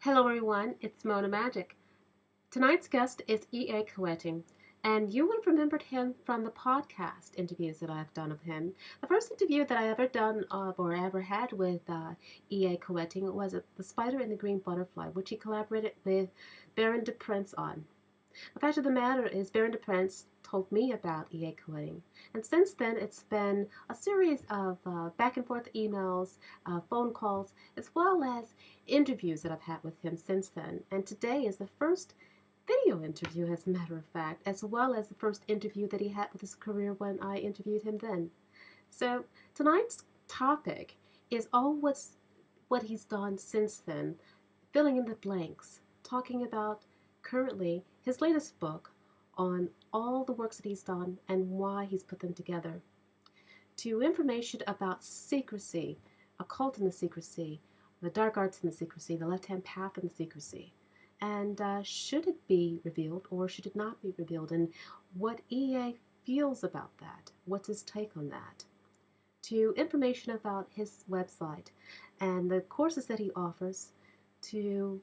Hello everyone, it's Mona Magic. Tonight's guest is E.A. Koetting, and you would have remembered him from the podcast interviews that I've done of him. The first interview that I ever done or ever had with E.A. Koetting was The Spider and the Green Butterfly, which he collaborated with Baron de Prince on. The fact of the matter is, Baron de Prince told me about E.A. Koetting, and since then it's been a series of back and forth emails, phone calls, as well as interviews that I've had with him since then. And today is the first video interview, as a matter of fact, as well as the first interview that he had with his career when I interviewed him then. So tonight's topic is what he's done since then, filling in the blanks, talking about currently his latest book on all the works that he's done and why he's put them together, to information about secrecy, occult in the secrecy, the dark arts in the secrecy, the left-hand path in the secrecy, and should it be revealed or should it not be revealed, and what EA feels about that, what's his take on that, to information about his website and the courses that he offers, to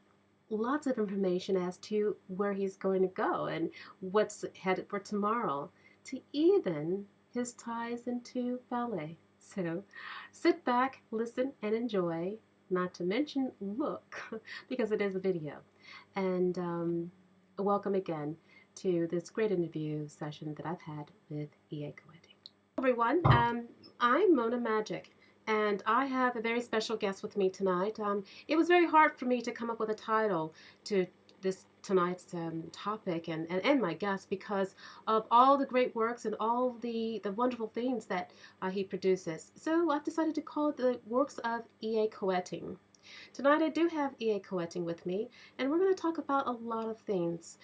lots of information as to where he's going to go and what's headed for tomorrow, to even his ties into ballet. So sit back, listen, and enjoy, not to mention look, because it is a video. And welcome again to this great interview session that I've had with E.A. Koetting. Hello everyone, I'm Mona Magic. And I have a very special guest with me tonight. It was very hard for me to come up with a title to this tonight's topic and my guest because of all the great works and all the wonderful things that he produces. So I've decided to call it the works of E.A. Koetting. Tonight I do have E.A. Koetting with me, and we're going to talk about a lot of things,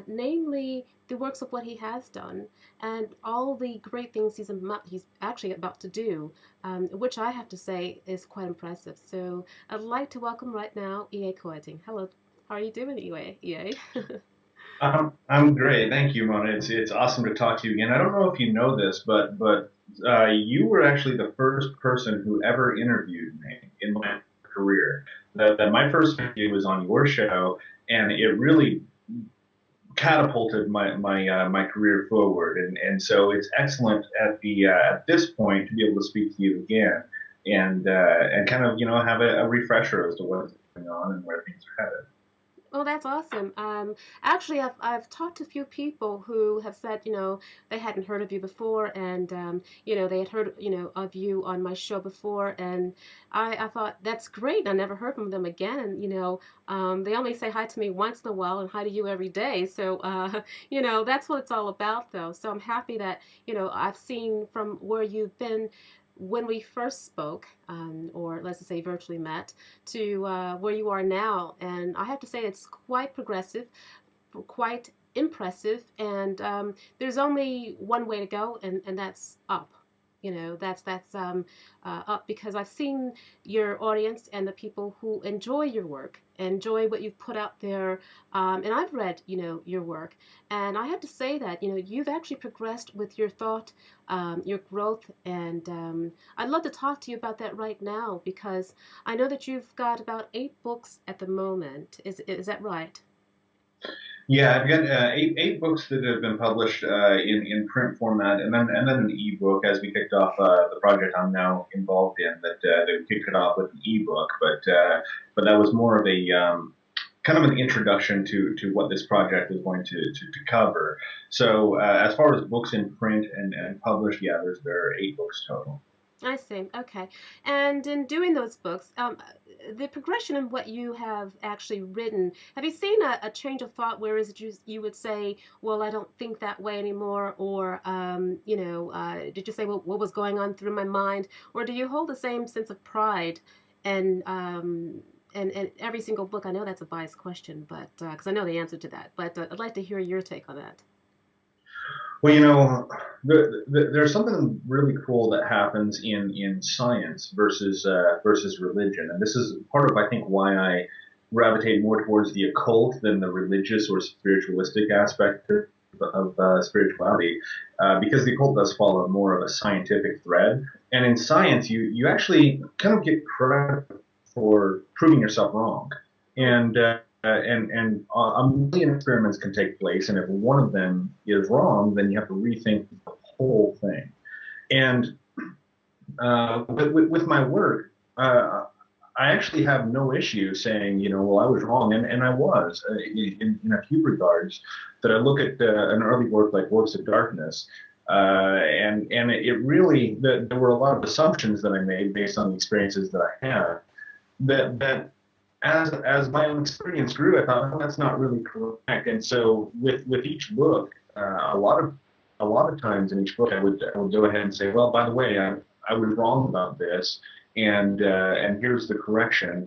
namely the works of what he has done and all the great things he's actually about to do, which I have to say is quite impressive. So I'd like to welcome right now E.A. Koetting. Hello, how are you doing, E.A.? I'm great, thank you, Mona. It's awesome to talk to you again. I don't know if you know this, but you were actually the first person who ever interviewed me in my career. That my first interview was on your show, and it really catapulted my career forward. And so it's excellent at this point to be able to speak to you again and kind of have a refresher as to what's going on and where things are headed. Oh, that's awesome. Actually, I've talked to a few people who have said, they hadn't heard of you before, and they had heard, of you on my show before, and I thought that's great. I never heard from them again, and they only say hi to me once in a while and hi to you every day. So, that's what it's all about, though. So I'm happy that I've seen from where you've been when we first spoke, or let's just say virtually met, to where you are now. And I have to say it's quite progressive, quite impressive, and there's only one way to go, and that's up. That's up, because I've seen your audience and the people who enjoy your work, enjoy what you've put out there, and I've read, your work, and I have to say that, you've actually progressed with your thought, your growth, and I'd love to talk to you about that right now, because I know that you've got about 8 books at the moment. Is that right? Yeah, I've got eight books that have been published in print format, and then an ebook as we kicked off the project I'm now involved in. That we kicked it off with an ebook, but that was more of a kind of an introduction to what this project is going to cover. So as far as books in print and published, yeah, there are 8 books total. I see. Okay. And in doing those books, the progression in what you have actually written, have you seen a change of thought? Whereas you would say, well, I don't think that way anymore, or did you say, well, what was going on through my mind, or do you hold the same sense of pride and and every single book? I know that's a biased question, but because I know the answer to that, but I'd like to hear your take on that. Well, there's something really cool that happens in science versus religion, and this is part of, I think, why I gravitate more towards the occult than the religious or spiritualistic aspect of spirituality, because the occult does follow more of a scientific thread, and in science, you actually kind of get credit for proving yourself wrong. Hmm. And a million experiments can take place, and if one of them is wrong, then you have to rethink the whole thing. And with my work, I actually have no issue saying, well, I was wrong, and I was in a few regards. That I look at an early work like Works of Darkness, and it really there were a lot of assumptions that I made based on the experiences that I had. That as my own experience grew, I thought, well, that's not really correct. And so with each book, a lot of times in each book, I would go ahead and say, well, by the way, I was wrong about this, and here's the correction.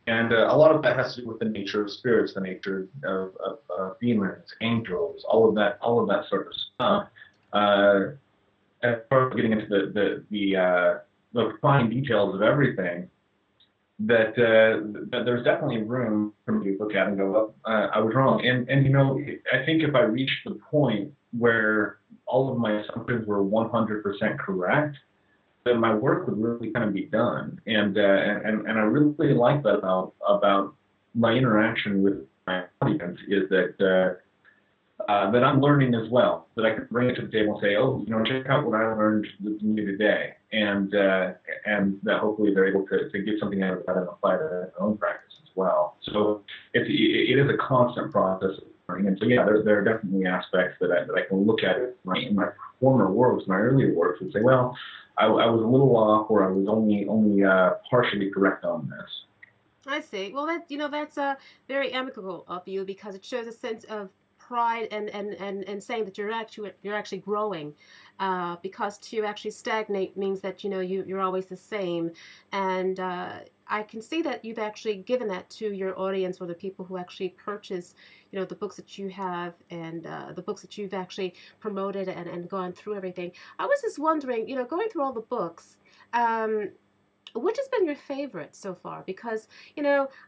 And a lot of that has to do with the nature of spirits, the nature of demons, angels, all of that sort of stuff. Uh, as far as getting into the fine details of everything, that there's definitely room for me to look at and go, well, I was wrong. And I think if I reached the point where all of my assumptions were 100% correct, then my work would really kind of be done. And I really like that about my interaction with my audience is that I'm learning as well, that I can bring it to the table and say, oh, check out what I learned new today, and that hopefully they're able to get something out of that and apply that in their own practice as well. So it is a constant process of learning, and so yeah, there are definitely aspects that I can look at it in my former works, my earlier works, and say, well, I was a little off, or I was only partially correct on this. I see. Well, that's very amicable of you because it shows a sense of pride and saying that you're actually growing, because to actually stagnate means that you're always the same, and I can see that you've actually given that to your audience or the people who actually purchase the books that you have and the books that you've actually promoted and gone through everything. I was just wondering, going through all the books. Um, which has been your favorite so far? Because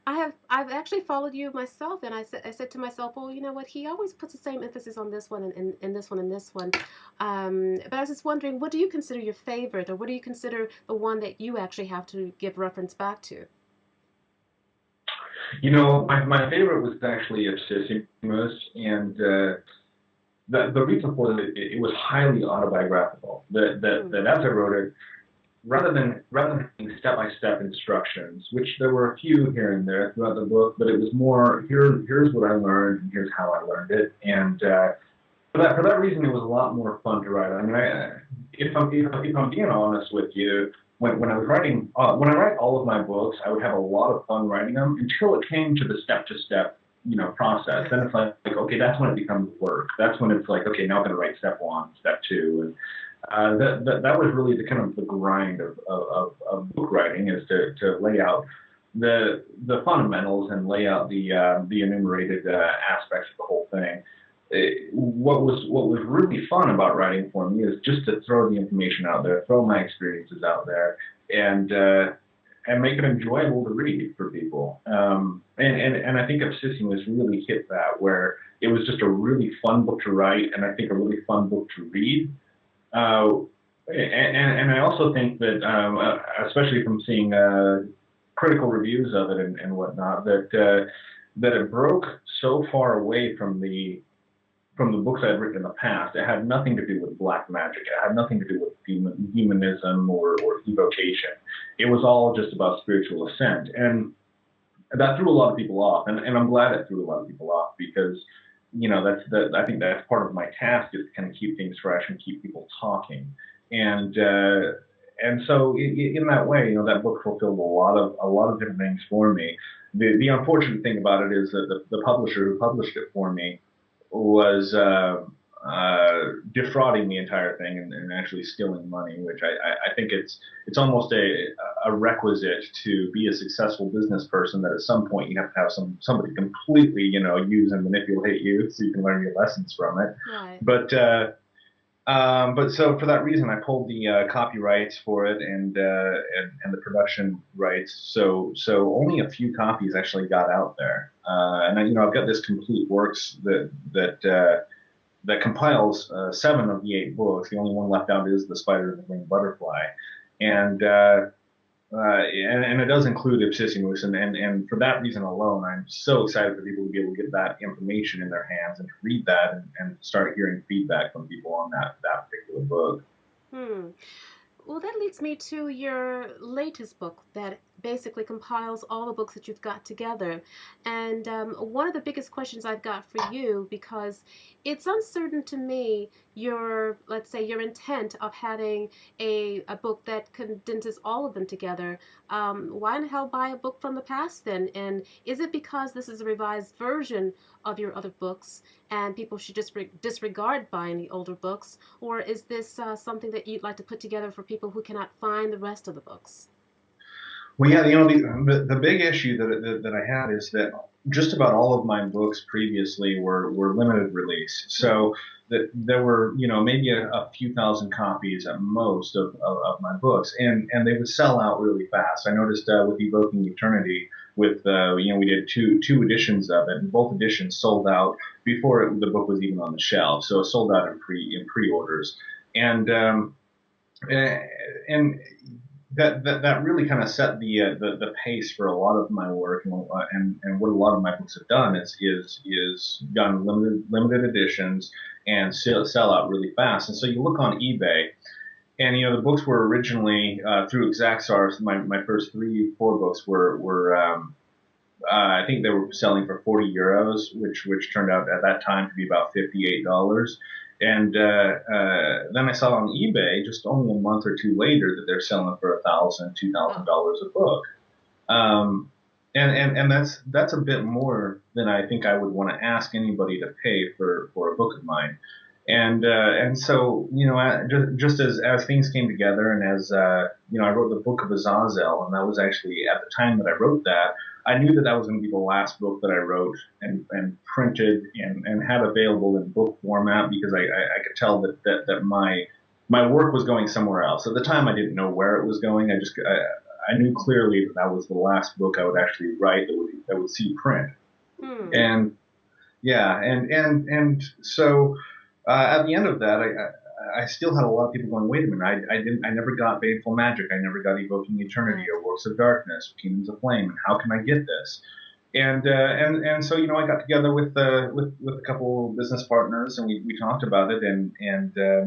I've actually followed you myself, and I said to myself, well, you know what? He always puts the same emphasis on this one and this one and this one. But I was just wondering, what do you consider your favorite, or what do you consider the one that you actually have to give reference back to? My favorite was actually Obsessimus, and the reason for it was highly autobiographical. Mm. That as I wrote it, rather than having step-by-step instructions, which there were a few here and there throughout the book, but it was more here's what I learned and here's how I learned it, and for that reason, it was a lot more fun to write. I mean, if I'm being honest with you, when I was writing when I write all of my books, I would have a lot of fun writing them until it came to the step-to-step process. Then Yes. it's like okay, that's when it becomes work. That's when it's like okay, now I'm going to write step one, step two, and that was really the kind of the grind of book writing is to lay out the fundamentals and lay out the enumerated aspects of the whole thing. What was really fun about writing for me is just to throw the information out there, throw my experiences out there, and make it enjoyable to read for people. And I think Obsessing was really hit that where it was just a really fun book to write, and I think a really fun book to read. Uh, and I also think that, especially from seeing critical reviews of it and whatnot, that it broke so far away from the books I'd written in the past. It had nothing to do with black magic. It had nothing to do with demonism or evocation. It was all just about spiritual ascent. And that threw a lot of people off. And I'm glad it threw a lot of people off because, I think that's part of my task is to kind of keep things fresh and keep people talking. And, and so in that way, that book fulfilled a lot of different things for me. The unfortunate thing about it is that the publisher who published it for me was defrauding the entire thing and actually stealing money, which I think it's almost a requisite to be a successful business person that at some point you have to have somebody completely use and manipulate you so you can learn your lessons from it. Right. But so for that reason, I pulled the copyrights for it and the production rights. So only a few copies actually got out there. And I've got this complete works that compiles 7 of the 8 books. The only one left out is the Spider and the Green Butterfly, and and it does include Obsessimus, and for that reason alone, I'm so excited for people to be able to get that information in their hands and to read that and start hearing feedback from people on that particular book. Hmm. Well, that leads me to your latest book that basically compiles all the books that you've got together. And one of the biggest questions I've got for you, because it's uncertain to me, your, let's say, your intent of having a book that condenses all of them together. Why in the hell buy a book from the past then? And is it because this is a revised version of your other books and people should just disregard buying the older books? Or is this something that you'd like to put together for people who cannot find the rest of the books? Well, yeah, the big issue that I had is that just about all of my books previously were limited release. So that there were, maybe a few thousand copies at most of my books, and they would sell out really fast. I noticed with Evoking Eternity, with we did two editions of it, and both editions sold out before the book was even on the shelf. So it sold out in pre-orders, and and that really kind of set the pace for a lot of my work, and what a lot of my books have done is done limited editions and sell out really fast. And so you look on eBay, and the books were originally through Exactsars. My first 3 4 books were I think they were selling for 40 euros, which turned out at that time to be about $58. And then I saw on eBay just only a month or two later that they're selling for Oh, $1,000, $2,000 a book. Um, and that's a bit more than I think I would want to ask anybody to pay for a book of mine. And so just as things came together, and as I wrote the Book of Azazel, and that was actually at the time that I wrote that, I knew that that was going to be the last book that I wrote and printed and had available in book format, because I could tell that my work was going somewhere else. At the time, I didn't know where it was going. I knew clearly that that was the last book I would actually write that would see print. hmm. And yeah, and so at the end of that, I still had a lot of people going, wait a minute, I never got Baneful Magic, I never got Evoking Eternity Right. or Works of Darkness, Kingdoms of Flame, and how can I get this? And so I got together with a couple business partners, and we talked about it, and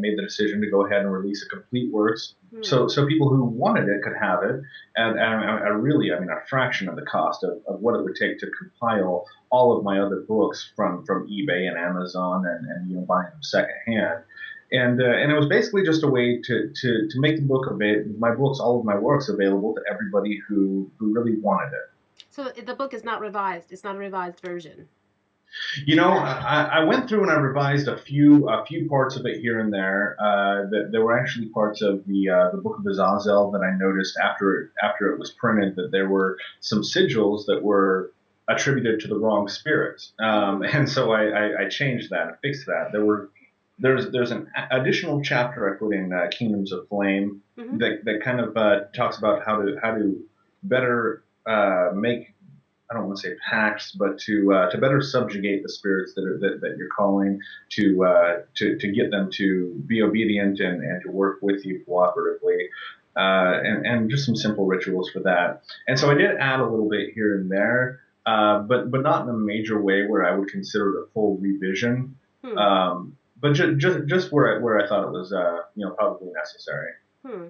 made the decision to go ahead and release a complete works, Hmm. so people who wanted it could have it, and a really, I mean, a fraction of the cost of what it would take to compile all of my other books from eBay and Amazon, and buying them secondhand. And it was basically just a way to make my books, all of my works, available to everybody who really wanted it. So the book is not revised. It's not a revised version. I went through and I revised a few parts of it here and there. That there were actually parts of the Book of Azazel that I noticed after it was printed, that there were some sigils that were attributed to the wrong spirits, Hmm. and so I changed that and fixed that. There's an additional chapter I put in Kingdoms of Flame Hmm. that kind of talks about how to better make, I don't want to say pacts, but to better subjugate the spirits that you're calling, to get them to be obedient and to work with you cooperatively, and just some simple rituals for that. And so I did add a little bit here and there, but not in a major way where I would consider it a full revision. Hmm. But just where I thought it was probably necessary. Hmm.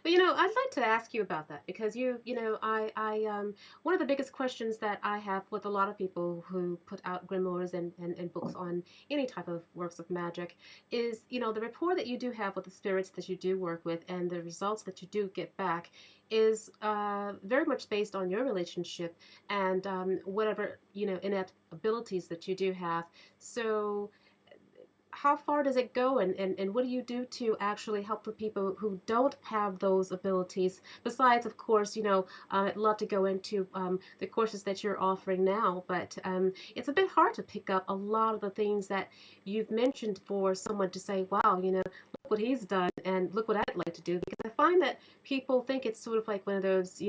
But I'd like to ask you about that because one of the biggest questions that I have with a lot of people who put out grimoires and books on any type of works of magic is, the rapport that you do have with the spirits that you do work with and the results that you do get back is very much based on your relationship and whatever, innate abilities that you do have. So how far does it go and what do you do to actually help the people who don't have those abilities besides of course I'd love to go into the courses that you're offering now, but it's a bit hard to pick up a lot of the things that you've mentioned for someone to say, wow, look what he's done and look what I'd like to do, because I find that people think it's sort of like one of those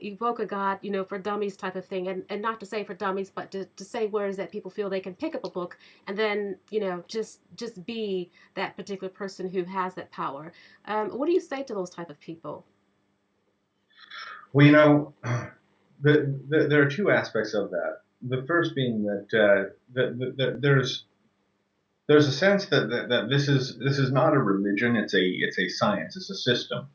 evoke a god, for dummies type of thing, and not to say for dummies, but to say words that people feel they can pick up a book and then, just be that particular person who has that power. What do you say to those type of people? Well, there are two aspects of that. The first being that, there's a sense that this is not a religion. It's a science. It's a system,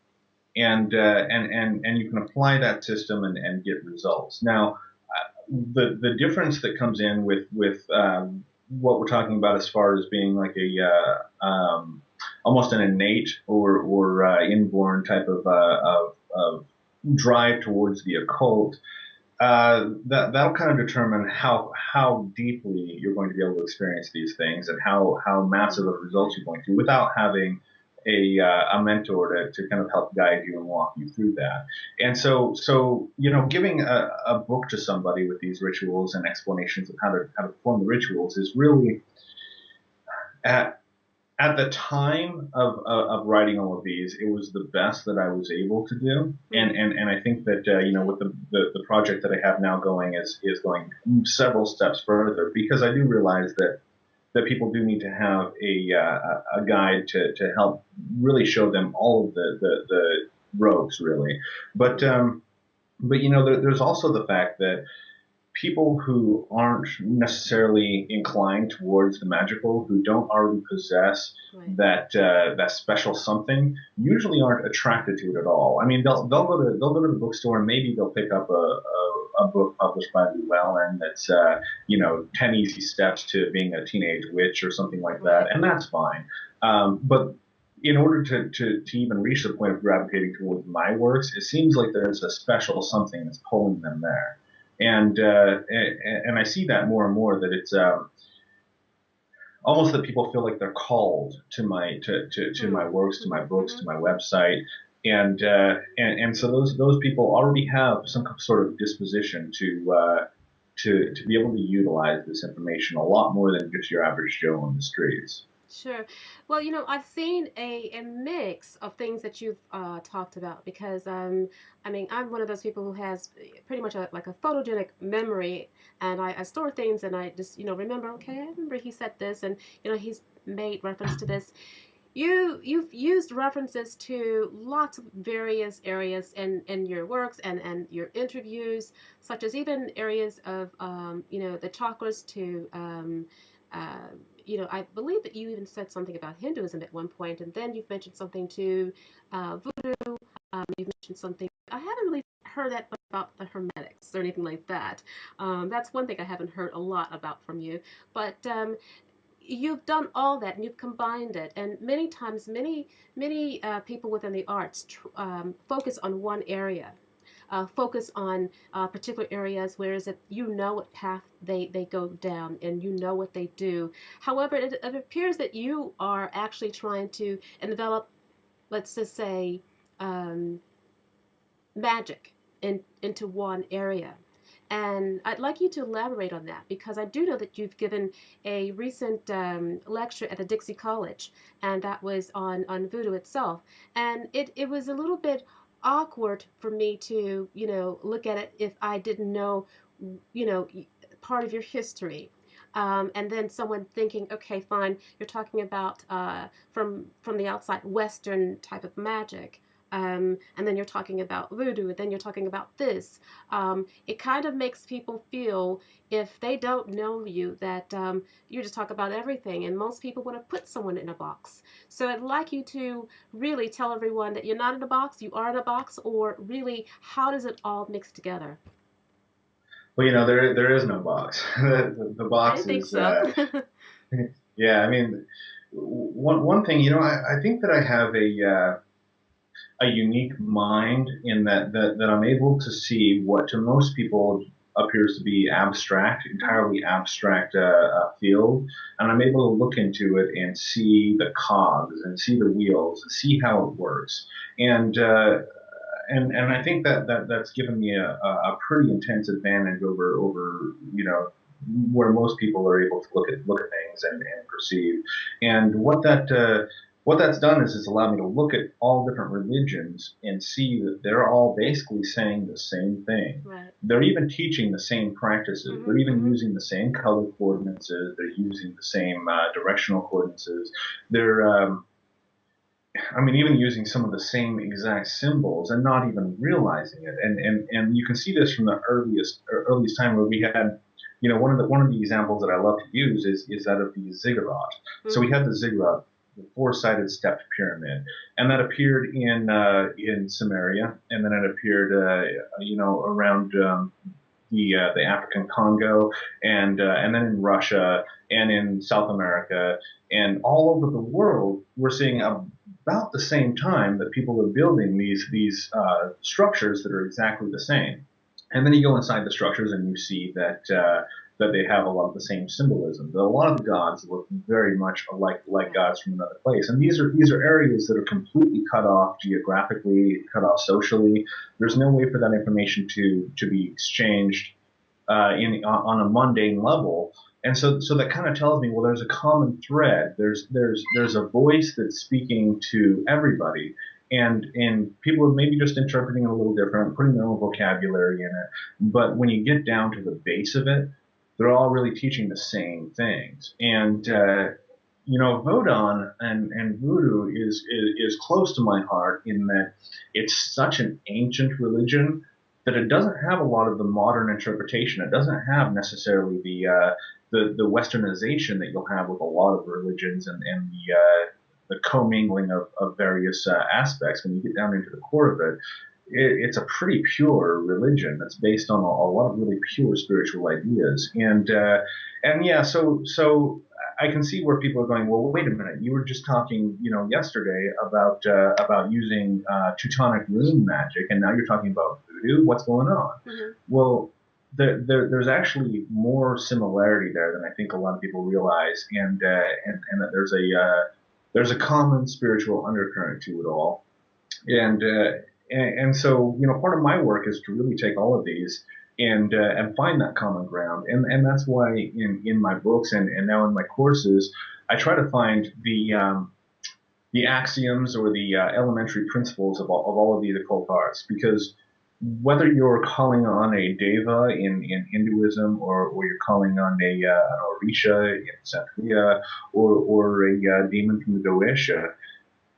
and you can apply that system and get results. Now, the difference that comes in with what we're talking about as far as being like almost an innate or inborn type of drive towards the occult, that'll kind of determine how deeply you're going to be able to experience these things and how massive of results you're going to without having a mentor to kind of help guide you and walk you through that. And so giving a book to somebody with these rituals and explanations of how to perform the rituals is really at at the time of writing all of these, it was the best that I was able to do, and I think that with the project that I have now going is going several steps further because I do realize that people do need to have a guide to help really show them all of the ropes really, but there's also the fact that people who aren't necessarily inclined towards the magical, who don't already possess Right. that special something, usually aren't attracted to it at all. I mean, they'll go to the bookstore and maybe they'll pick up a book published by Llewellyn that's 10 easy steps to being a teenage witch or something like Right. that, and that's fine. But in order to even reach the point of gravitating towards my works, it seems like there's a special something that's pulling them there. And I see that more and more that it's almost that people feel like they're called to my works, to my books, to my website, and so those people already have some sort of disposition to be able to utilize this information a lot more than just your average Joe on the streets. Sure. Well, I've seen a mix of things that you've talked about because I mean, I'm one of those people who has pretty much like a photogenic memory, and I store things and I just remember. Okay, I remember he said this, and he's made reference to this. You've used references to lots of various areas in your works and your interviews, such as even areas of the chakras to I believe that you even said something about Hinduism at one point, and then you've mentioned something to voodoo. You've mentioned something. I haven't really heard that about the Hermetics or anything like that. That's one thing I haven't heard a lot about from you. But you've done all that and you've combined it. And many times, many people within the arts focus on one area, focus on particular areas, whereas if what path they go down and what they do. However, it appears that you are actually trying to envelop, let's just say, um, magic into one area. And I'd like you to elaborate on that because I do know that you've given a recent lecture at the Dixie College, and that was on voodoo itself. And it was a little bit awkward for me to, look at it if I didn't know, you know, part of your history. And then someone thinking, okay, fine, you're talking about from the outside Western type of magic, and then you're talking about voodoo, and then you're talking about this. It kind of makes people feel, if they don't know you, that you just talk about everything, and most people want to put someone in a box. So I'd like you to really tell everyone that you're not in a box, you are in a box, or really, how does it all mix together? Well, there is no box. The I box didn't think is so. yeah. I mean, one thing, I think that I have a unique mind in that I'm able to see what to most people appears to be abstract, entirely abstract field, and I'm able to look into it and see the cogs and see the wheels and see how it works. And and I think that's given me a pretty intense advantage over where most people are able to look at things and perceive. And what that's done is it's allowed me to look at all different religions and see that they're all basically saying the same thing. Right. They're even teaching the same practices. They're even Mm-hmm. using the same color coordinates. They're using the same directional coordinates. They're I mean, even using some of the same exact symbols and not even realizing it. And you can see this from the earliest time where we had, one of the examples that I love to use is that of the ziggurat. So we Mm-hmm. had the ziggurat, the four-sided stepped pyramid, and that appeared in Samaria, and then it appeared around the African Congo, and then in Russia and in South America and all over the world. We're seeing about the same time that people are building these structures that are exactly the same. And then you go inside the structures and you see that they have a lot of the same symbolism. That a lot of the gods look very much like Right. gods from another place. And these are areas that are completely cut off geographically, cut off socially. There's no way for that information to be exchanged on a mundane level. And so that kind of tells me, well, there's a common thread. There's a voice that's speaking to everybody, and people are maybe just interpreting it a little different, putting their own vocabulary in it. But when you get down to the base of it, they're all really teaching the same things. And Vodun and Voodoo is close to my heart in that it's such an ancient religion that it doesn't have a lot of the modern interpretation. It doesn't have necessarily the westernization that you'll have with a lot of religions and the commingling of various aspects. When you get down into the core of it, it's a pretty pure religion that's based on a lot of really pure spiritual ideas. And yeah, so I can see where people are going, well, wait a minute, you were just talking, yesterday about using Teutonic rune magic, and now you're talking about voodoo. What's going on? Mm-hmm. Well, there's actually more similarity there than I think a lot of people realize, and that there's a common spiritual undercurrent to it all. And so, part of my work is to really take all of these and find that common ground. And that's why in my books and now in my courses, I try to find the axioms or the elementary principles of all of these occult arts, because whether you're calling on a deva in Hinduism, or you're calling on an orisha in Santeria, or a demon from the Goetia,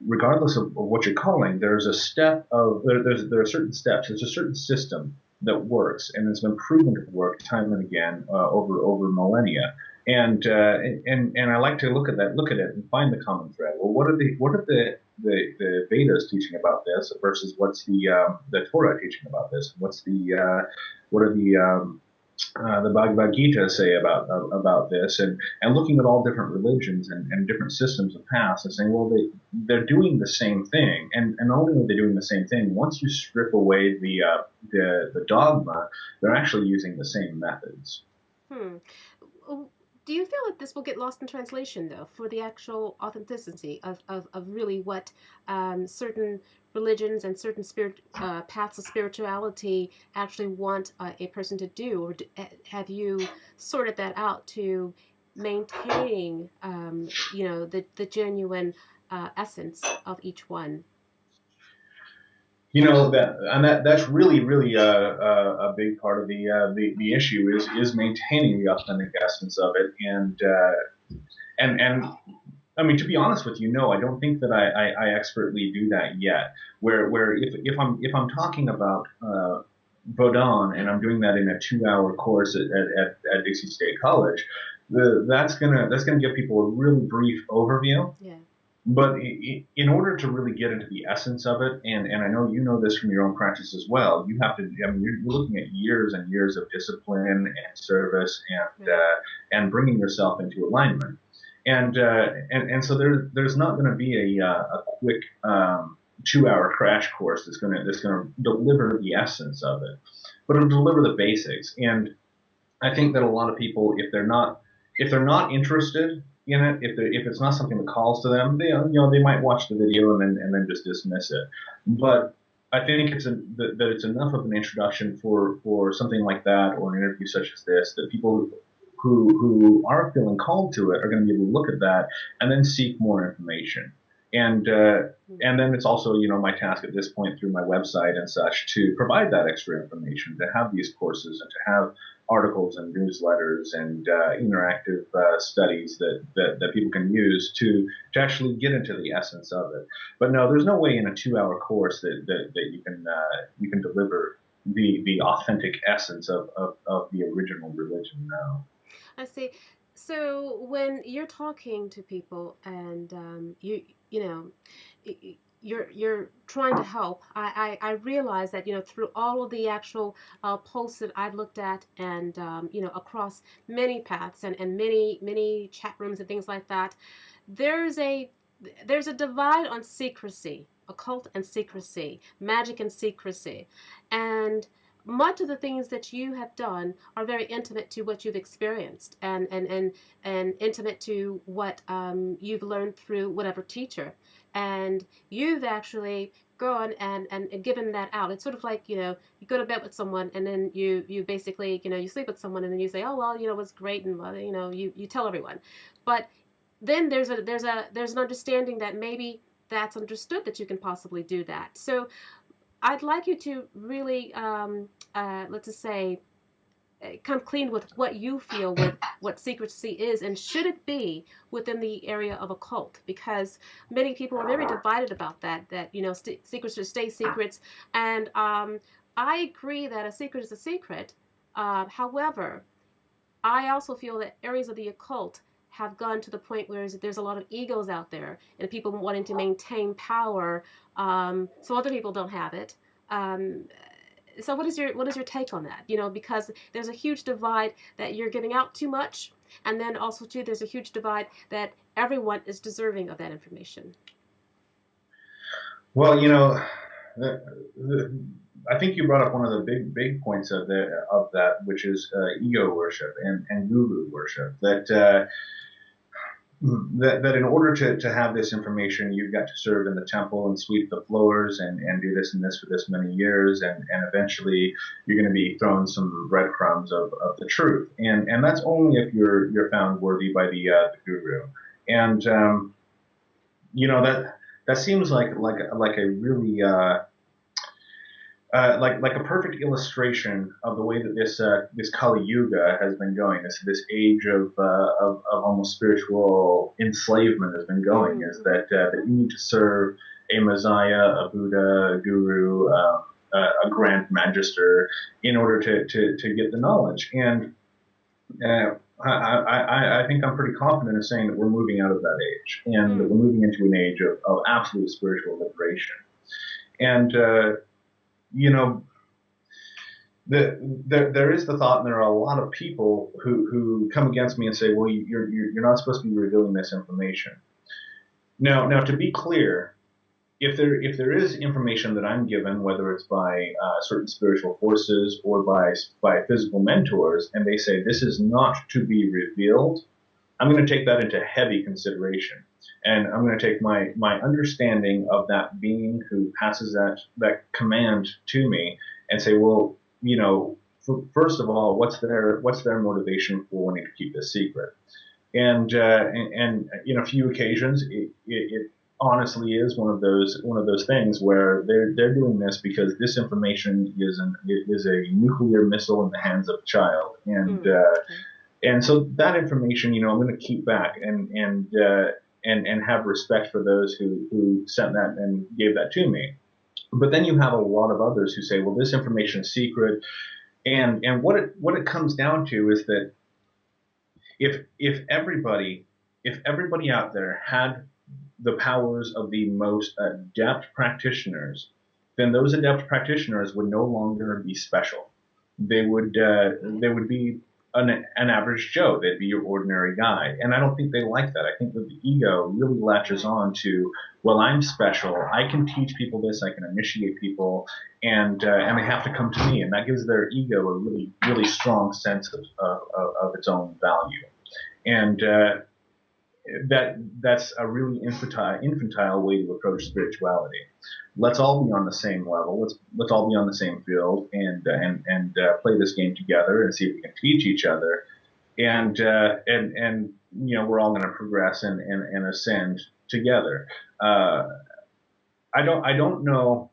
regardless of what you're calling, there's a step of there are certain steps. There's a certain system that works, and it's been proven to work time and again over millennia. And I like to look at it, and find the common thread. Well, what are the Vedas teaching about this versus what's the Torah teaching about this? What are the Bhagavad Gita say about this, and looking at all different religions and different systems of past, and saying, well, they're doing the same thing, and not only are they doing the same thing, once you strip away the dogma, they're actually using the same methods. Hmm. Do you feel that this will get lost in translation, though, for the actual authenticity of really what certain religions and certain paths of spirituality actually want a person to do? Or have you sorted that out to maintaining, the genuine essence of each one? That's really a big part of the issue is maintaining the authentic essence of it. And I mean, to be honest with you, no, I don't think that I expertly do that yet. Where if I'm talking about Baudin, and I'm doing that in a 2-hour course at Dixie State College, that's gonna give people a really brief overview. Yeah. But in order to really get into the essence of it, and I know you know this from your own practice as well, you have to. I mean, you're looking at years and years of discipline and service, Right. and bringing yourself into alignment. And so there's not going to be a quick 2-hour crash course that's gonna deliver the essence of it, but it'll deliver the basics. And I think that a lot of people, if they're not interested in it, if it's not something that calls to them, they might watch the video and then just dismiss it. But I think that it's enough of an introduction for something like that, or an interview such as this, that people who are feeling called to it are going to be able to look at that and then seek more information. And and then it's also, my task at this point through my website and such to provide that extra information, to have these courses and to have articles and newsletters and interactive studies that people can use to actually get into the essence of it. But no, there's no way in a 2-hour course that you can deliver the authentic essence of the original religion. No. I see. So when you're talking to people and you know you're trying to help, I realize that through all of the actual posts that I've looked at and across many paths and many chat rooms and things like that, there's a there's a divide on secrecy, occult and secrecy, magic and secrecy, and much of the things that you have done are very intimate to what you've experienced and intimate to what you've learned through whatever teacher. And you've actually gone and given that out. It's sort of like, you go to bed with someone and then you basically, you sleep with someone and then you say, oh, well, it was great. And, well, you tell everyone. But then there's an understanding that maybe that's understood that you can possibly do that. So I'd like you to really, let's just say, come clean with what you feel with what secrecy is, and should it be within the area of occult? Because many people are very divided about that. That secrets should stay secrets, and I agree that a secret is a secret. However, I also feel that areas of the occult have gone to the point where there's a lot of egos out there and people wanting to maintain power, so other people don't have it. Um, so what is your take on that? Because there's a huge divide that you're giving out too much, and then also too there's a huge divide that everyone is deserving of that information. Well, the, the, I think you brought up one of the big points of that, which is ego worship and guru worship. That in order to have this information, you've got to serve in the temple and sweep the floors and do this and this for this many years, and eventually you're going to be thrown some breadcrumbs of the truth, and that's only if you're found worthy by the guru. And that seems like a really like a perfect illustration of the way that this Kali Yuga has been going. This age of almost spiritual enslavement has been going. Is that you need to serve a Messiah, a Buddha, a Guru, a Grand Magister in order to get the knowledge. And I think I'm pretty confident in saying that we're moving out of that age, and that we're moving into an age of absolute spiritual liberation. And you know, there is the thought, and there are a lot of people who come against me and say, well, you're not supposed to be revealing this information. Now, to be clear, if there is information that I'm given, whether it's by certain spiritual forces or by physical mentors, and they say this is not to be revealed, I'm going to take that into heavy consideration. And I'm going to take my understanding of that being who passes that command to me and say, well, first of all, what's their motivation for wanting to keep this secret? And in a few occasions, it honestly is one of those things where they're doing this because this information is a nuclear missile in the hands of a child, and so that information, I'm going to keep back and have respect for those who sent that and gave that to me. But then you have a lot of others who say, well, this information is secret, and what it comes down to is that if everybody out there had the powers of the most adept practitioners, then those adept practitioners would no longer be special. They would be an average Joe. They'd be your ordinary guy. And I don't think they like that. I think that the ego really latches on to, well, I'm special. I can teach people this. I can initiate people, and they have to come to me. And that gives their ego a really, really strong sense of its own value. And that's a really infantile way to approach spirituality. Let's all be on the same level. Let's all be on the same field and play this game together and see if we can teach each other. And we're all going to progress and ascend together. Uh, I don't know.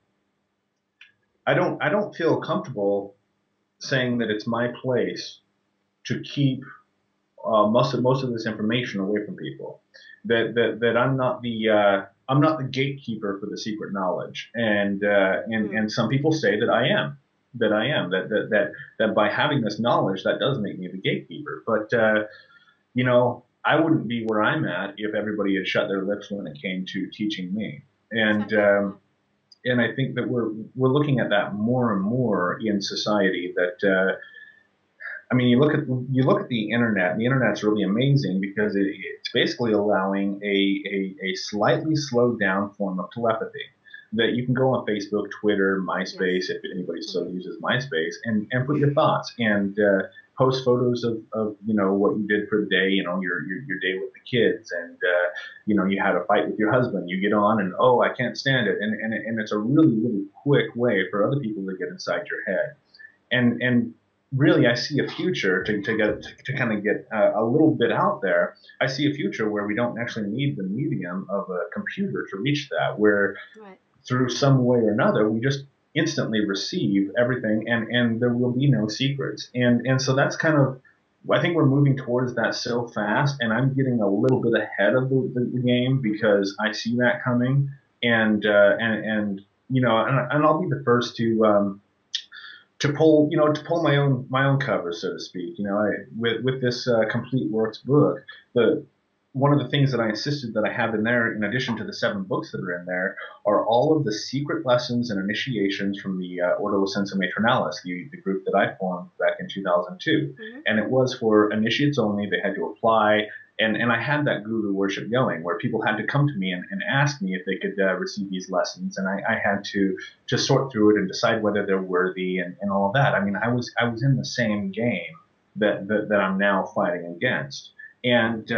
I don't feel comfortable saying that it's my place to keep most of this information away from people. That I'm not the gatekeeper for the secret knowledge, and some people say that I am. That by having this knowledge, that does make me the gatekeeper. But I wouldn't be where I'm at if everybody had shut their lips when it came to teaching me. And Exactly. and I think that we're looking at that more and more in society. That I mean, you look at the internet. And the internet's really amazing because it's basically allowing a slightly slowed down form of telepathy. That you can go on Facebook, Twitter, Yes. MySpace, if anybody still Hmm. uses MySpace, and put your thoughts and post photos of what you did for the day, your day with the kids, and you had a fight with your husband. You get on and oh, I can't stand it, and it's a really really quick way for other people to get inside your head and really, I see a future to kind of get a little bit out there. I see a future where we don't actually need the medium of a computer to reach that, where Right. through some way or another, we just instantly receive everything, and there will be no secrets. And so that's kind of I think we're moving towards that so fast, and I'm getting a little bit ahead of the game Hmm. because I see that coming, and and I'll be the first to pull my own cover, so to speak. With this complete works book, the one of the things that I insisted that I have in there, in addition to the 7 books that are in there, are all of the secret lessons and initiations from the Ordo Ascensa Matronalis, the group that I formed back in 2002. Hmm. And it was for initiates only. They had to apply. And I had that guru worship going where people had to come to me and ask me if they could receive these lessons. And I had to sort through it and decide whether they're worthy and all of that. I mean, I was in the same game that I'm now fighting against. And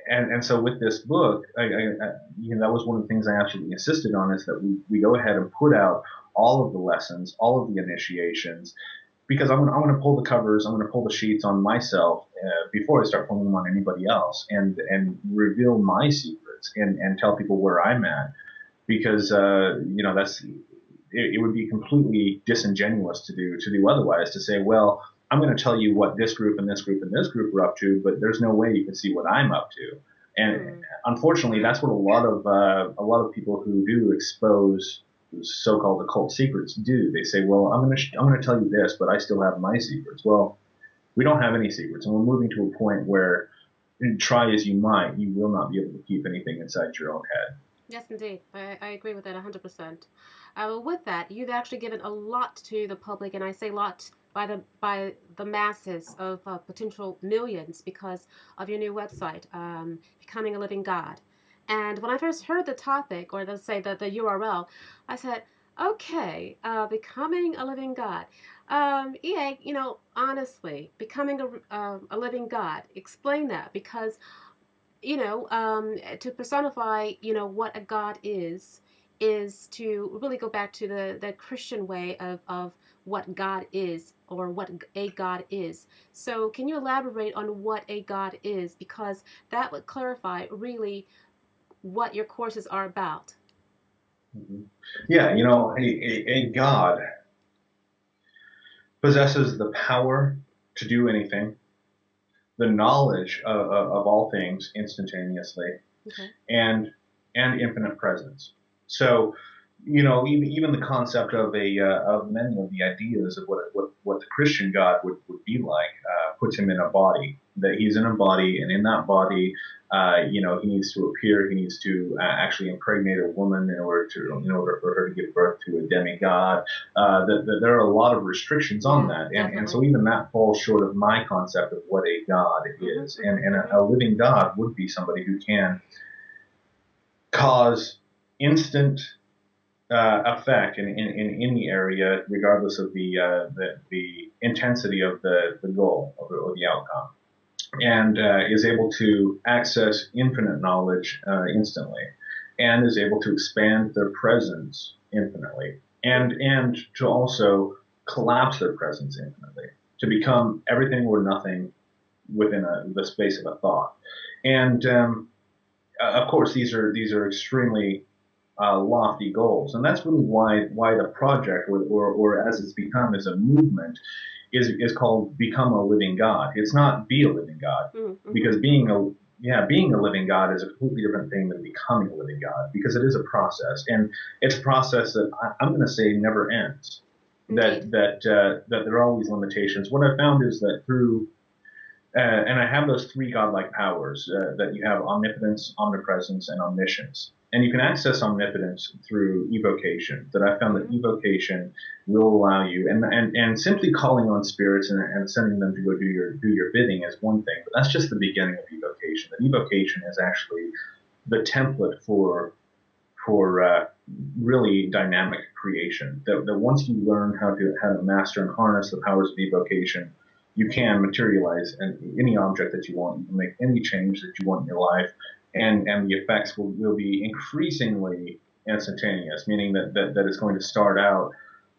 and so with this book, that was one of the things I absolutely insisted on is that we go ahead and put out all of the lessons, all of the initiations, because I'm gonna pull the covers, I'm gonna pull the sheets on myself before I start pulling them on anybody else, and reveal my secrets and tell people where I'm at, because that's it would be completely disingenuous to do otherwise, to say, well, I'm going to tell you what this group and this group and this group are up to, but there's no way you can see what I'm up to. And Mm. unfortunately, that's what a lot of people who do expose so-called occult secrets do. They say, well, I'm going to tell you this, but I still have my secrets. Well, we don't have any secrets, and we're moving to a point where, try as you might, you will not be able to keep anything inside your own head. Yes, indeed. I agree with that 100%. Well, with that, you've actually given a lot to the public, and I say lot by the masses of potential millions because of your new website, Becoming a Living God. And when I first heard the topic, or let's say the URL, I said, okay, Becoming a Living God. EA, honestly, becoming a living God, explain that because to personify, what a god is to really go back to the Christian way of what God is or what a God is. So, can you elaborate on what a God is? Because that would clarify really what your courses are about. Mm-hmm. Yeah, a god possesses the power to do anything, the knowledge of all things instantaneously, Okay. and infinite presence. So, even the concept of many of the ideas of what the Christian God would be like puts him in a body. That he's in a body, and in that body, he needs to appear. He needs to actually impregnate a woman in order for her to give birth to a demigod. That there are a lot of restrictions on Yeah, that, and definitely. so even that falls short of my concept of what a God Mhm. is. And Mhm. and Mhm. a living God would be somebody who can cause instant effect in any area, regardless of the intensity of the goal or the outcome, and is able to access infinite knowledge instantly, and is able to expand their presence infinitely, and to also collapse their presence infinitely, to become everything or nothing within the space of a thought. And of course, these are extremely lofty goals, and that's really why the project, or as it's become as a movement, is called Become a Living God. It's not Be a Living God, Mm-hmm. because being a living God is a completely different thing than becoming a living God, because it is a process, and it's a process that I'm going to say never ends. Indeed. That there are always limitations. What I've found is that through and I have those three godlike powers that you have: omnipotence, omnipresence, and omniscience. And you can access omnipotence through evocation. That I found that Mm-hmm. evocation will allow you, and simply calling on spirits and sending them to go do your bidding is one thing, but that's just the beginning of evocation. That evocation is actually the template for really dynamic creation. That once you learn how to master and harness the powers of evocation, you can materialize any object that you want. You can make any change that you want in your life, and the effects will be increasingly instantaneous. Meaning that it's going to start out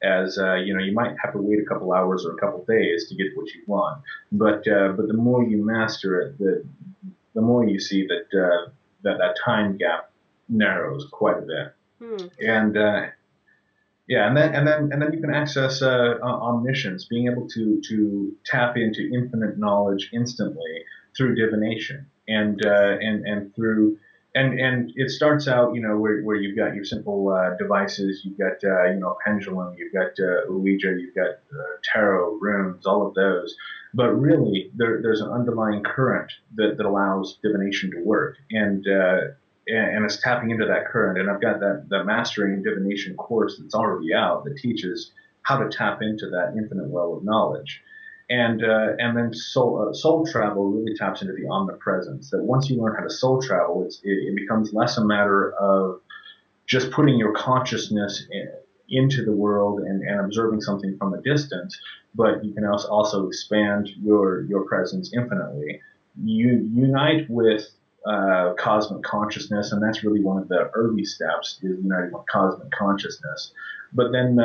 as you might have to wait a couple hours or a couple days to get what you want, but the more you master it, the more you see that time gap narrows quite a bit. Hmm. And yeah, and then you can access omniscience, being able to tap into infinite knowledge instantly through divination, and Yes. through and it starts out, where you've got your simple devices. You've got pendulum, you've got Ouija, you've got tarot, runes, all of those. But really, there's an underlying current that allows divination to work, and it's tapping into that current. And I've got that mastering divination course that's already out that teaches how to tap into that infinite well of knowledge. And then soul travel really taps into the omnipresence. That once you learn how to soul travel, it becomes less a matter of just putting your consciousness into the world and observing something from a distance, but you can also expand your presence infinitely. You unite with cosmic consciousness, and that's really one of the early steps, is uniting with cosmic consciousness. But then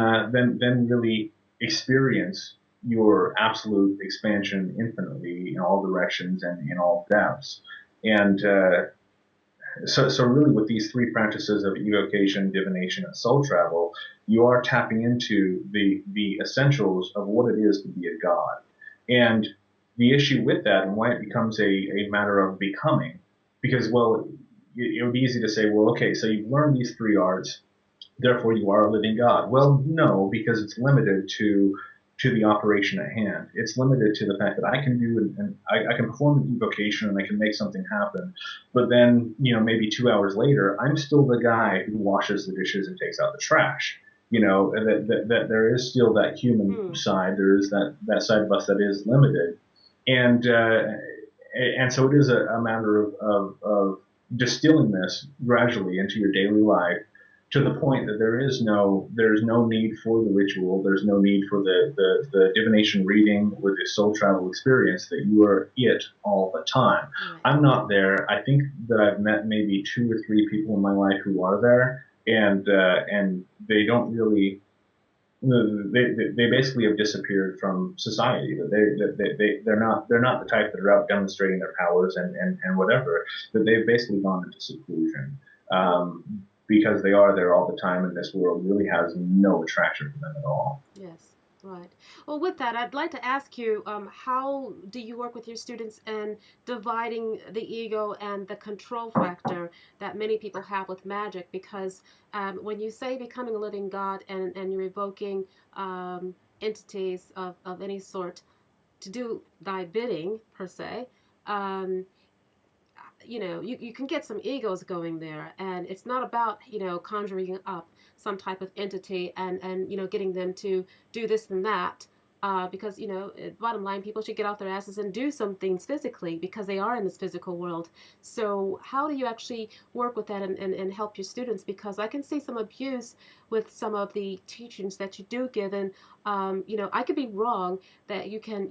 really experience your absolute expansion infinitely in all directions and in all depths. And so really, with these three practices of evocation, divination, and soul travel, you are tapping into the essentials of what it is to be a god. And the issue with that, and why it becomes a matter of becoming, because, well, it would be easy to say, well, okay, so you've learned these three arts, therefore you are a living God. Well, no, because it's limited to the operation at hand. It's limited to the fact that I can do and I can perform an evocation and I can make something happen. But then, maybe 2 hours later, I'm still the guy who washes the dishes and takes out the trash. That there is still that human Hmm. side. There is that side of us that is limited, and so it is a matter of distilling this gradually into your daily life, to the point that there's no need for the ritual, there's no need for the divination reading or the soul travel experience. That you are it all the time. Right. I'm not there. I think that I've met maybe two or three people in my life who are there, and they don't really. They basically have disappeared from society. They're not the type that are out demonstrating their powers and whatever. That they've basically gone into seclusion, because they are there all the time, and this world really has no attraction for them at all. Yes, right. Well, with that, I'd like to ask you, how do you work with your students in dividing the ego and the control factor that many people have with magic? Because when you say becoming a living god and you're evoking entities of any sort to do thy bidding, per se, um, you can get some egos going there, and it's not about conjuring up some type of entity and getting them to do this and that, because bottom line, people should get off their asses and do some things physically because they are in this physical world. So how do you actually work with that and help your students? Because I can see some abuse with some of the teachings that you do give, and I could be wrong that you can,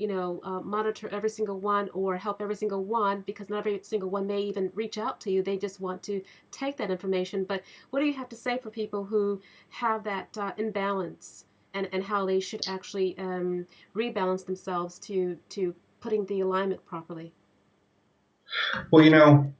monitor every single one or help every single one, because not every single one may even reach out to you. They just want to take that information. But what do you have to say for people who have that imbalance, and how they should actually rebalance themselves to putting the alignment properly? Well,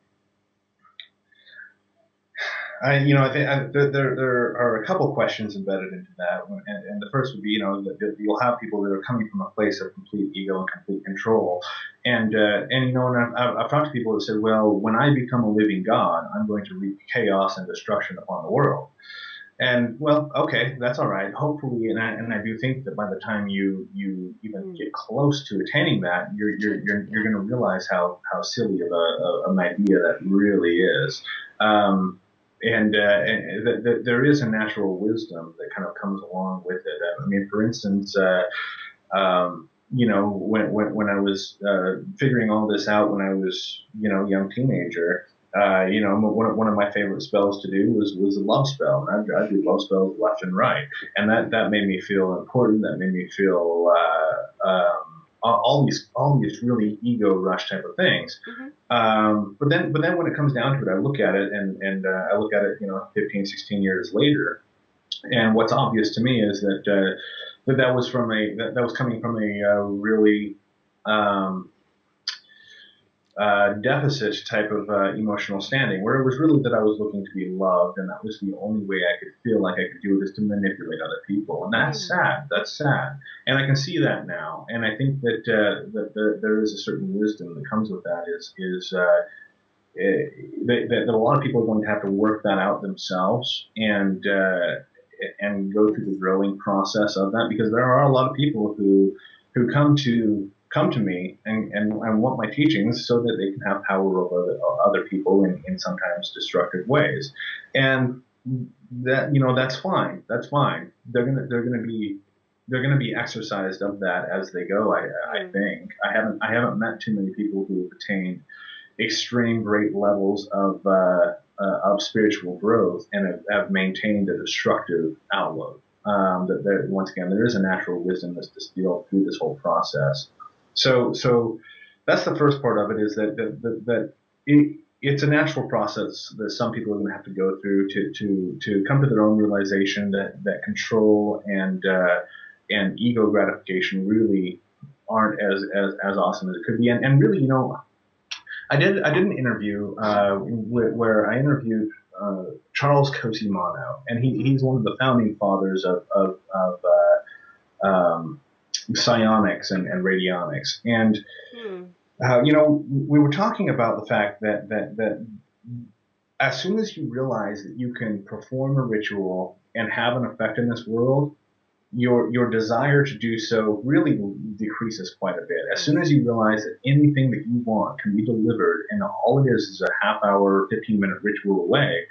I think there are a couple questions embedded into that, and the first would be, that you'll have people that are coming from a place of complete ego and complete control, and I've talked to people that said, well, when I become a living God, I'm going to wreak chaos and destruction upon the world. And well, okay, that's all right. Hopefully, and I do think that by the time you even get close to attaining that, you're going to realize how silly of an idea that really is. Um, and there is a natural wisdom that kind of comes along with it. I mean, for instance, when I was figuring all this out when I was, a young teenager, one of my favorite spells to do was a love spell, and I'd do love spells left and right, and that made me feel important. That made me feel all these really ego rush type of things. Mm-hmm. But then when it comes down to it, I look at it and I look at it, 15, 16 years later, and what's obvious to me is that was coming from a really um, deficit type of emotional standing, where it was really that I was looking to be loved, and that was the only way I could feel like I could do it is to manipulate other people, and that's sad. That's sad, and I can see that now, and I think that there is a certain wisdom that comes with that. That a lot of people are going to have to work that out themselves and go through the growing process of that, because there are a lot of people who come to me and want my teachings so that they can have power over other people in sometimes destructive ways, and that's fine. That's fine. They're gonna be exercised of that as they go. I think I haven't met too many people who have attained extreme great levels of spiritual growth and have maintained a destructive outlook. That once again, there is a natural wisdom that's distilled through this whole process. So that's the first part of it, is it's a natural process that some people are going to have to go through to come to their own realization that control and ego gratification really aren't as awesome as it could be. And really, I did an interview where I interviewed Charles Cosimano, and he's one of the founding fathers of psionics and radionics. And we were talking about the fact that as soon as you realize that you can perform a ritual and have an effect in this world, your desire to do so really decreases quite a bit. As soon as you realize that anything that you want can be delivered, and all it is a half hour, 15-minute ritual away,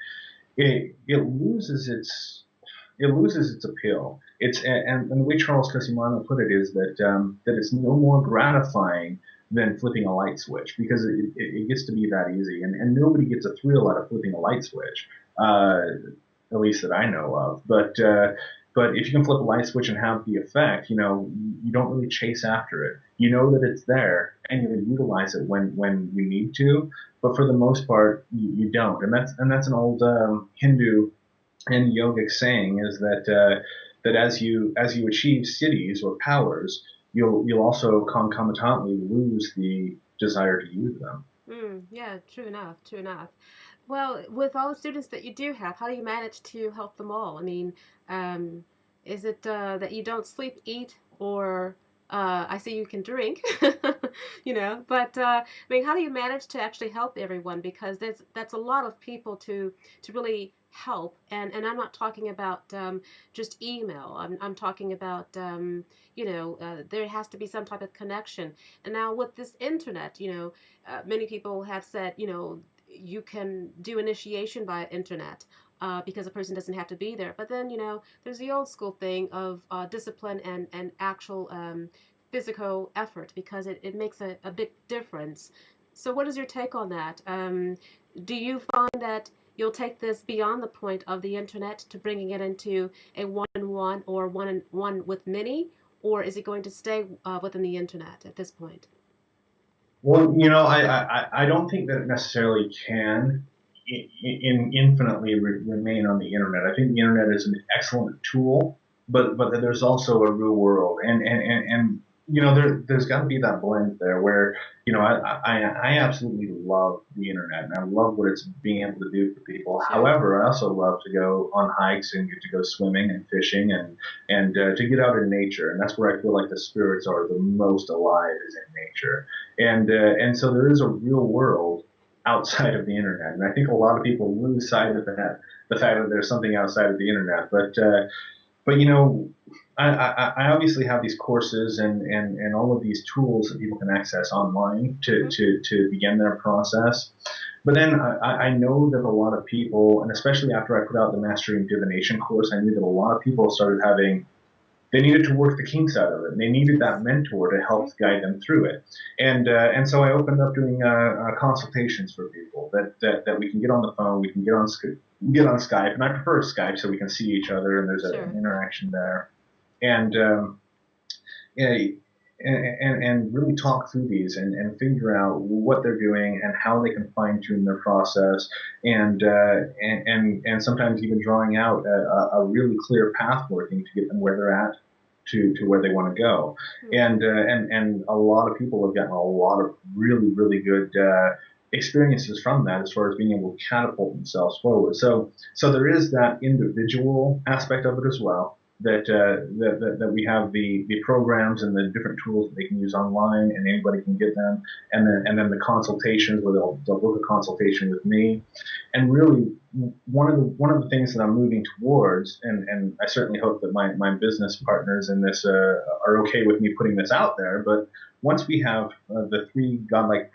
it loses its appeal. And the way Charles Cosimano put it is that it's no more gratifying than flipping a light switch, because it gets to be that easy, and nobody gets a thrill out of flipping a light switch, at least that I know of. But if you can flip a light switch and have the effect, you don't really chase after it. You know that it's there, and you utilize it when you need to. But for the most part, you don't. And that's an old Hindu and yogic saying, is that as you achieve cities or powers, you'll also concomitantly lose the desire to use them. Yeah, true enough, true enough. Well, with all the students that you do have, how do you manage to help them all? I mean, um, is it that you don't sleep, eat, or I see you can drink, but I mean, how do you manage to actually help everyone? Because that's a lot of people to really help, and I'm not talking about just email. I'm talking about there has to be some type of connection. And now with this internet, many people have said, you can do initiation via internet because a person doesn't have to be there. But then, there's the old school thing of discipline and actual physical effort, because it makes a big difference. So, what is your take on that? Do you find that you'll take this beyond the point of the internet to bringing it into a one-on-one or one-on-one with many, or is it going to stay within the internet at this point? Well, I don't think that it necessarily can infinitely remain on the internet. I think the internet is an excellent tool, but there's also a real world, and there's got to be that blend there where, I absolutely love the internet and I love what it's being able to do for people. Sure. However, I also love to go on hikes and get to go swimming and fishing and to get out in nature. And that's where I feel like the spirits are the most alive is in nature. And so there is a real world outside of the internet. And I think a lot of people lose sight of that, the fact that there's something outside of the internet. But I obviously have these courses and all of these tools that people can access online Hmm. to begin their process. But then I know that a lot of people, and especially after I put out the Mastering Divination course, I knew that a lot of people started having they needed to work the kinks out of it. And they needed Yes. that mentor to Hmm. help guide them through it. And so I opened up doing consultations for people that we can get on the phone, we can get on Skype, and I prefer Skype so we can see each other and there's an Sure. interaction there. And yeah, and really talk through these and figure out what they're doing and how they can fine tune their process and sometimes even drawing out a really clear path working to get them where they're at to where they want to go. Hmm. And a lot of people have gotten a lot of really good experiences from that as far as being able to catapult themselves forward. So there is that individual aspect of it as well. That we have the programs and the different tools that they can use online and anybody can get them, and then the consultations where they'll book a consultation with me, and really one of the things that I'm moving towards, and I certainly hope that my business partners in this are okay with me putting this out there, but once we have the three godlike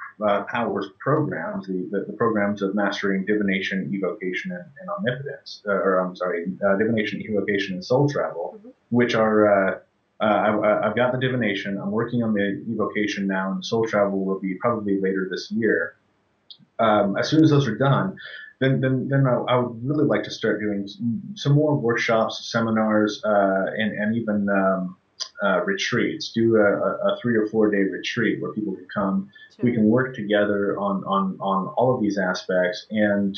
powers programs, the programs of mastering divination, evocation, and omnipotence, or I'm sorry, divination, evocation, and soul travel, Hmm. which are I've got the divination. I'm working on the evocation now, and the soul travel will be probably later this year. As soon as those are done, then I would really like to start doing some more workshops, seminars, and even retreats. Do a 3 or 4 day retreat where people can come. We Sure. can work together on all of these aspects and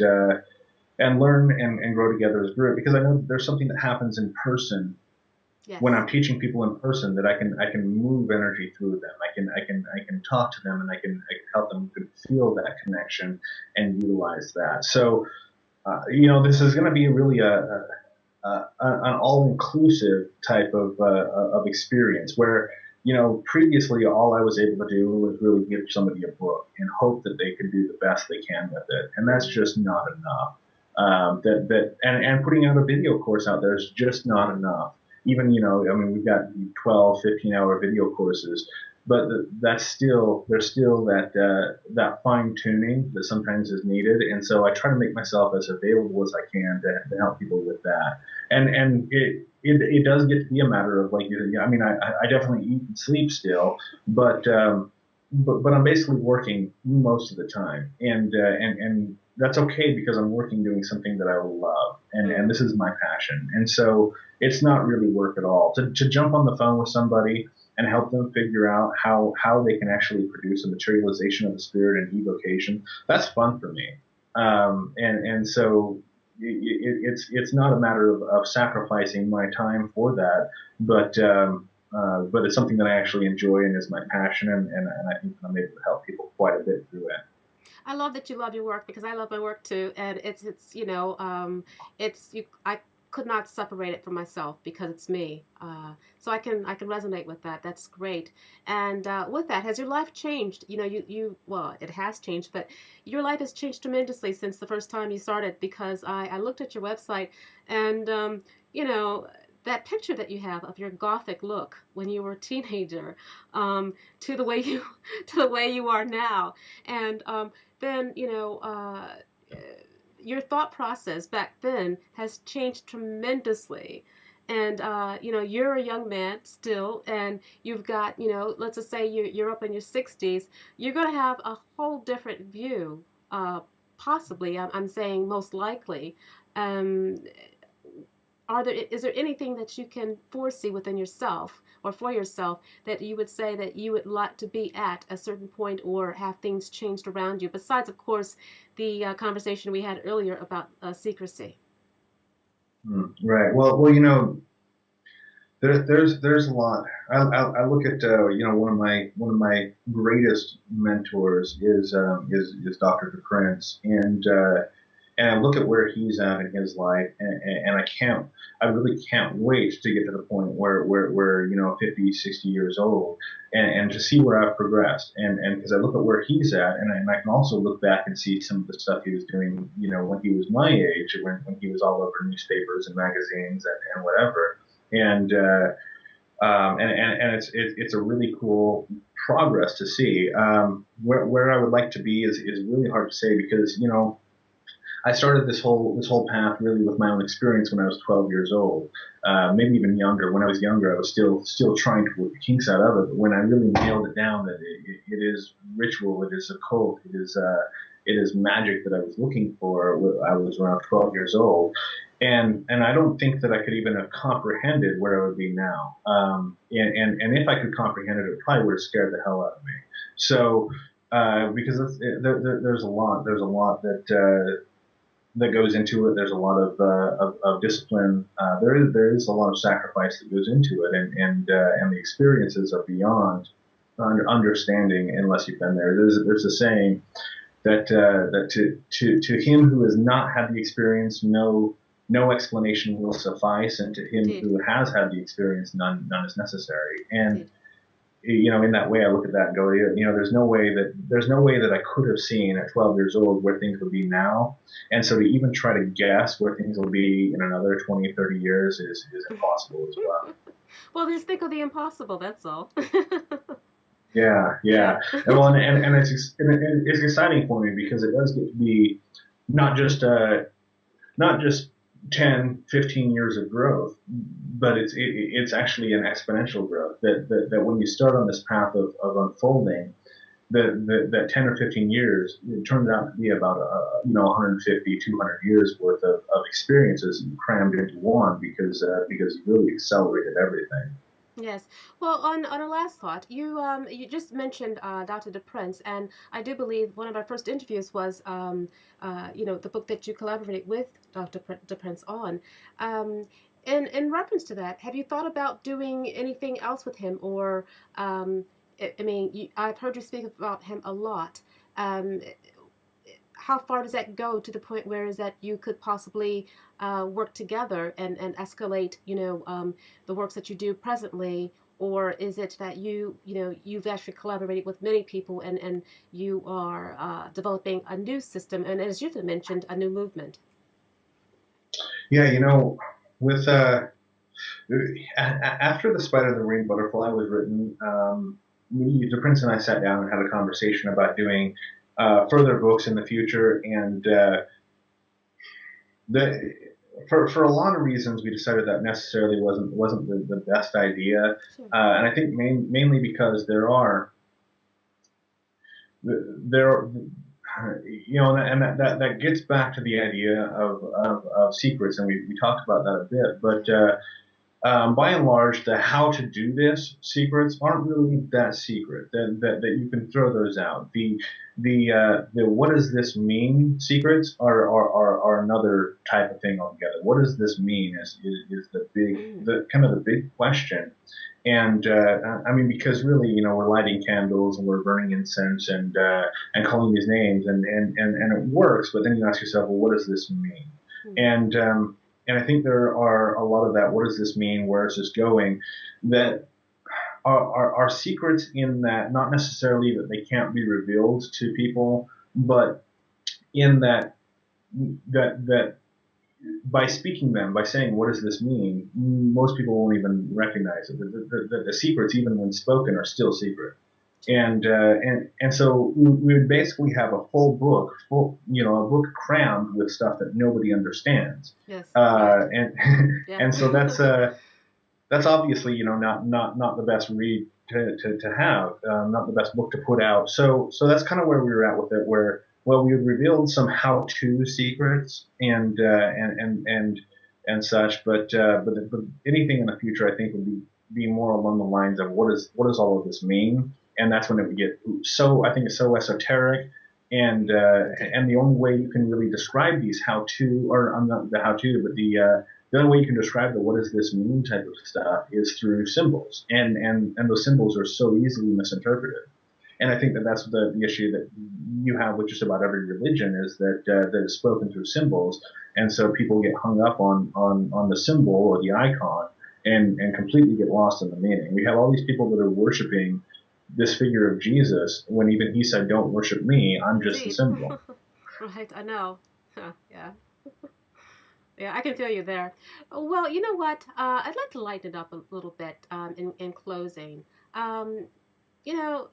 learn and grow together as a group. Because I know that there's something that happens in person when Yes. I'm teaching people in person that I can move energy through them. I can talk to them and I can help them to feel that connection and utilize that. So this is going to be really an all-inclusive type of experience where previously all I was able to do was really give somebody a book and hope that they could do the best they can with it, and that's Hmm. just not enough. And putting out a video course out there is just not enough. Even I mean, we've got 12, 15-hour video courses, but that's still there's still that fine tuning that sometimes is needed, and so I try to make myself as available as I can to help people with that. And it does get to be a matter of like I mean I definitely eat and sleep still, but but I'm basically working most of the time, and that's okay because I'm working doing something that I love, and this Hmm. is my passion, and so it's not really work at all. To jump on the phone with somebody and help them figure out how they can actually produce a materialization of the spirit and evocation, that's fun for me. And so it's not a matter of sacrificing my time for that, but it's something that I actually enjoy and is my passion, and I think I'm able to help people quite a bit through it. I love that you love your work because I love my work too, and it's it's you. I could not separate it from myself because it's me. So I can resonate with that. That's great. And with that, has your life changed? You well, it has changed, but your life has changed tremendously since the first time you started. Because I looked at your website, and you know. That picture that you have of your gothic look when you were a teenager, to the way you to the way you are now, and then your thought process back then has changed tremendously. And you're a young man still, and you've got, let's just say you're up in your 60s. You're going to have a whole different view, possibly. I'm saying most likely. um, is there anything that you can foresee within yourself or for yourself that you would say that you would like to be at a certain point, or have things changed around you, besides of course the conversation we had earlier about secrecy? Right. Well, There's a lot. I look at one of my greatest mentors is Dr. DePrince, and I look at where he's at in his life, and I really can't wait to get to the point where 50, 60 years old, and to see where I've progressed, and because I look at where he's at, and I can also look back and see some of the stuff he was doing, when he was my age, when he was all over newspapers and magazines and whatever, and it's a really cool progress to see. Where I would like to be is really hard to say because I started this whole path really with my own experience when I was 12 years old, maybe even younger. When I was younger, I was still trying to work the kinks out of it. But when I really nailed it down, that it is ritual, it is occult, it is magic that I was looking for. I was around 12 years old, and I don't think that I could even have comprehended where I would be now. And if I could comprehend it, it probably would have scared the hell out of me. So because there's a lot that goes into it. There's a lot of discipline. There is a lot of sacrifice that goes into it, and the experiences are beyond understanding unless you've been there. There's a saying that to him who has not had the experience, no explanation will suffice, and to him Indeed. who has had the experience, none is necessary. And Indeed. in that way, I look at that and go, there's no way that I could have seen at 12 years old where things would be now, and so to even try to guess where things will be in another 20, 30 years is impossible as well. Well, just think of the impossible. That's all. Yeah, Yeah. yeah. And it's exciting for me because it does get to be not just not just 10, 15 years of growth, but it's actually an exponential growth that when you start on this path of unfolding, that 10 or 15 years, it turns out to be about 150, 200 years worth of experiences crammed into one because you really accelerated everything. Yes. Well, on a last thought, you just mentioned Dr. DePrince, and I do believe one of our first interviews was the book that you collaborated with Dr. DePrince on. Um, in reference to that, have you thought about doing anything else with him, or I mean, I've heard you speak about him a lot. Um, how far does that go to the point where is that you could possibly work together and escalate, the works that you do presently, or is it that you've actually collaborated with many people and you are developing a new system and as you've mentioned, a new movement? Yeah, with after the Spider the Marine Butterfly was written, the Prince and I sat down and had a conversation about doing further books in the future, and the for a lot of reasons, we decided that necessarily wasn't the best idea, Sure. and I think mainly because there and that gets back to the idea of secrets, and we talked about that a bit, but. By and large, the how to do this secrets aren't really that secret. That you can throw those out. The what does this mean secrets are another type of thing altogether. What does this mean is the kind of the big question. And I mean, because really, we're lighting candles and we're burning incense and calling these names, and it works. But then you ask yourself, well, what does this mean? Mm-hmm. And I think there are a lot of that. What does this mean? Where is this going? That are secrets in that not necessarily that they can't be revealed to people, but in that by speaking them, by saying what does this mean, most people won't even recognize it. The secrets, even when spoken, are still secret. Sure. And so we would basically have a full book, a book crammed with stuff that nobody understands, Yes. Right. and Yeah. and so that's obviously not the best read to have, not the best book to put out. So that's kind of where we were at with it, where well we revealed some how-to secrets and such, but anything in the future I think would be more along the lines of what does all of this mean, and that's when it would get so I think it's so esoteric. Indeed. And the only way you can really describe these how to, or not the how to, but the only way you can describe the what does this mean type of stuff is through symbols, and those symbols are so easily misinterpreted. And I think that that's the issue that you have with just about every religion is that is spoken through symbols, and so people get hung up on the symbol or the icon and completely get lost in the meaning. We have all these people that are worshiping this figure of Jesus when even he said, "Don't worship me. I'm just the Indeed. symbol." Right, I know. Huh, yeah. Yeah, I can feel you there. Well, you know what? I'd like to lighten it up a little bit in closing. Um, you know,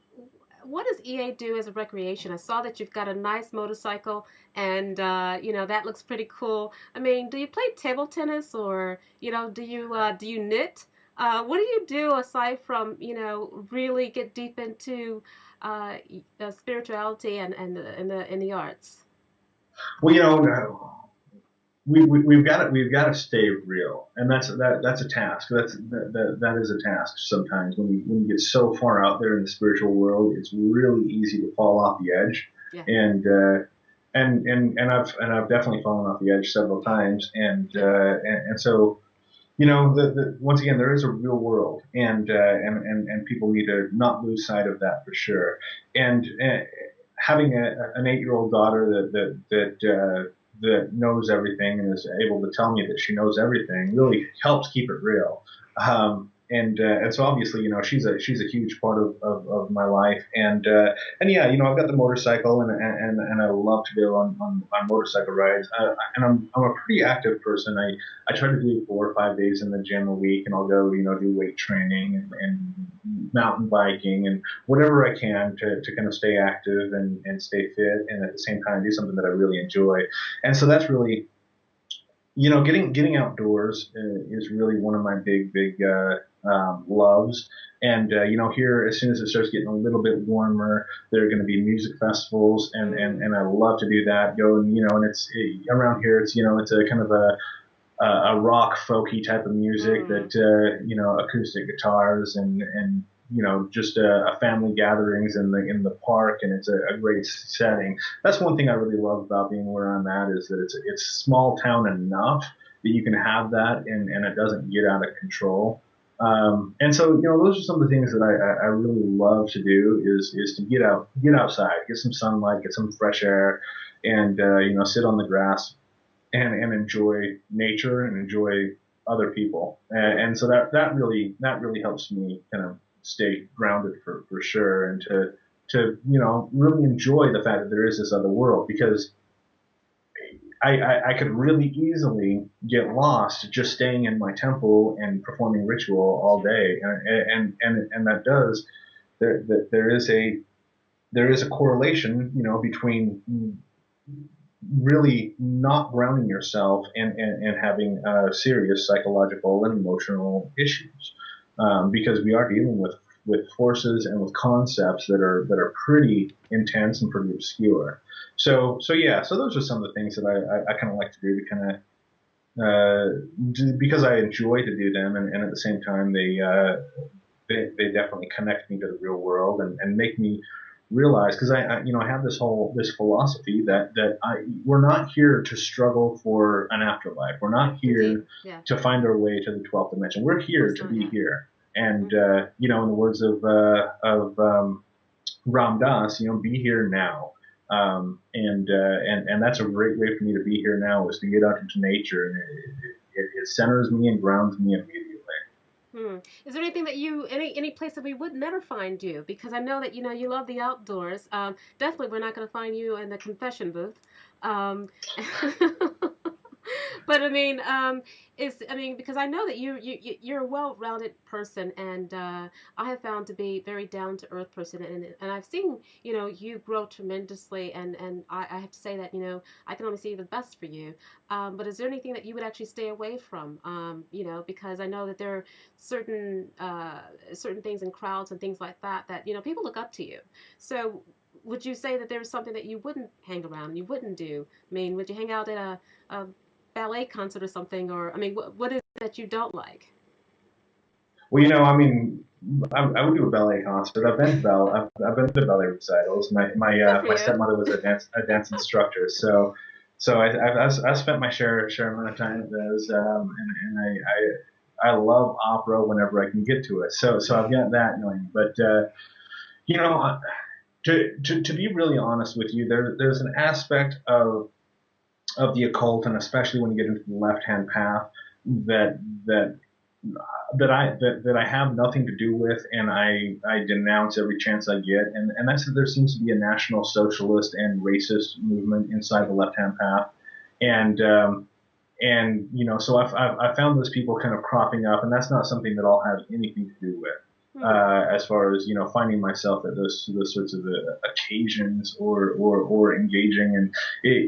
what does EA do as a recreation? I saw that you've got a nice motorcycle, and that looks pretty cool. I mean, do you play table tennis, or do you knit? What do you do aside from really get deep into spirituality and the arts? Well, we've got to stay real, and that's a task. That is a task sometimes when you get so far out there in the spiritual world, it's really easy to fall off the edge, Yeah, and I've definitely fallen off the edge several times, yeah. and so once again there is a real world, and people need to not lose sight of that for sure, and having an 8-year-old daughter that knows everything and is able to tell me that she knows everything really helps keep it real. And so obviously, she's a huge part of my life, and yeah, I've got the motorcycle, and I love to go on motorcycle rides. And I'm a pretty active person. I try to do 4 or 5 days in the gym a week, and I'll go do weight training and mountain biking and whatever I can to kind of stay active and stay fit, and at the same time do something that I really enjoy. And so that's really, getting outdoors is really one of my big loves. And here, as soon as it starts getting a little bit warmer, there are going to be music festivals, and I love to do that. Go and around here. It's a kind of a rock folky type of music Mm, that acoustic guitars and just a family gatherings in the park, and it's a great setting. That's one thing I really love about being where I'm at is that it's small town enough that you can have that, and it doesn't get out of control. And so those are some of the things that I really love to do is to get outside, get some sunlight, get some fresh air, and sit on the grass and enjoy nature and enjoy other people. And so that really helps me kind of stay grounded for sure, and to really enjoy the fact that there is this other world, because I could really easily get lost just staying in my temple and performing ritual all sure. day, and that does there is a correlation between really not grounding yourself and having serious psychological and emotional issues, because we are dealing with forces and with concepts that are pretty intense and pretty obscure. So yeah, so those are some of the things that I kind of like to do to kind of because I enjoy to do them, and at the same time they definitely connect me to the real world, and make me realize, because I have this philosophy that we're not here to struggle for an afterlife. We're not Indeed. here Yeah. to find our way to the 12th dimension. We're Of here course to not. be Yeah. here. And Hmm. in the words of Ram Dass, be here now. And that's a great way for me to be here now, is to get out into nature, and it centers me and grounds me immediately. Hmm. Is there anything that any place that we would never find you? Because I know that you love the outdoors. Definitely, we're not going to find you in the confession booth. Um, but I mean, because I know that you're a well-rounded person, and I have found to be very down-to-earth person, and I've seen you grow tremendously, and I have to say that I can only see the best for you. But is there anything that you would actually stay away from? Because I know that there are certain things in crowds and things like that people look up to you. So would you say that there's something that you wouldn't hang around, you wouldn't do? I mean, would you hang out at a ballet concert or something? Or I mean, what is it that you don't like? Well, I mean, I would do a ballet concert. I've been to ballet recitals. My my Good uh, for my you. stepmother was a dance instructor, so so I've spent my share amount of time at those, and I love opera whenever I can get to it. So I've got that going. But you know, to be really honest with you, there's an aspect of the occult, and especially when you get into the left hand path, that that that I have nothing to do with, and I denounce every chance I get, and that's that there seems to be a national socialist and racist movement inside the left hand path, and so I've found those people kind of cropping up, and that's not something that I'll have anything to do with. As far as finding myself at those sorts of occasions or engaging, and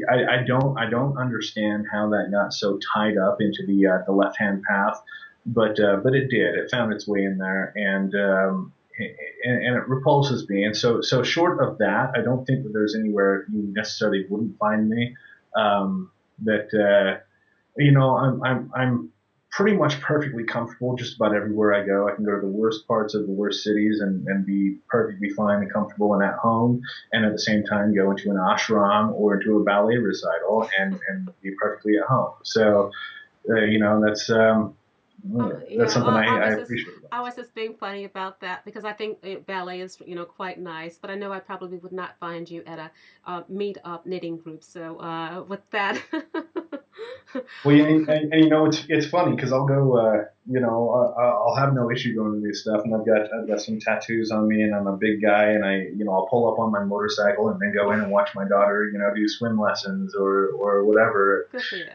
I don't understand how that got so tied up into the left hand path, but it did. It found its way in there, and it repulses me. And so short of that, I don't think that there's anywhere you necessarily wouldn't find me. That I'm pretty much perfectly comfortable just about everywhere I go. I can go to the worst parts of the worst cities and be perfectly fine and comfortable and at home, and at the same time go into an ashram or into a ballet recital and be perfectly at home. So, that's Yeah, something I appreciate. I was just being funny about that because I think ballet is quite nice, but I know I probably would not find you at a meet up knitting group. So with that, Well, and it's funny because I'll go, I'll have no issue going to this stuff, and I've got some tattoos on me, and I'm a big guy, and I'll pull up on my motorcycle and then go in and watch my daughter, do swim lessons or whatever. good for you.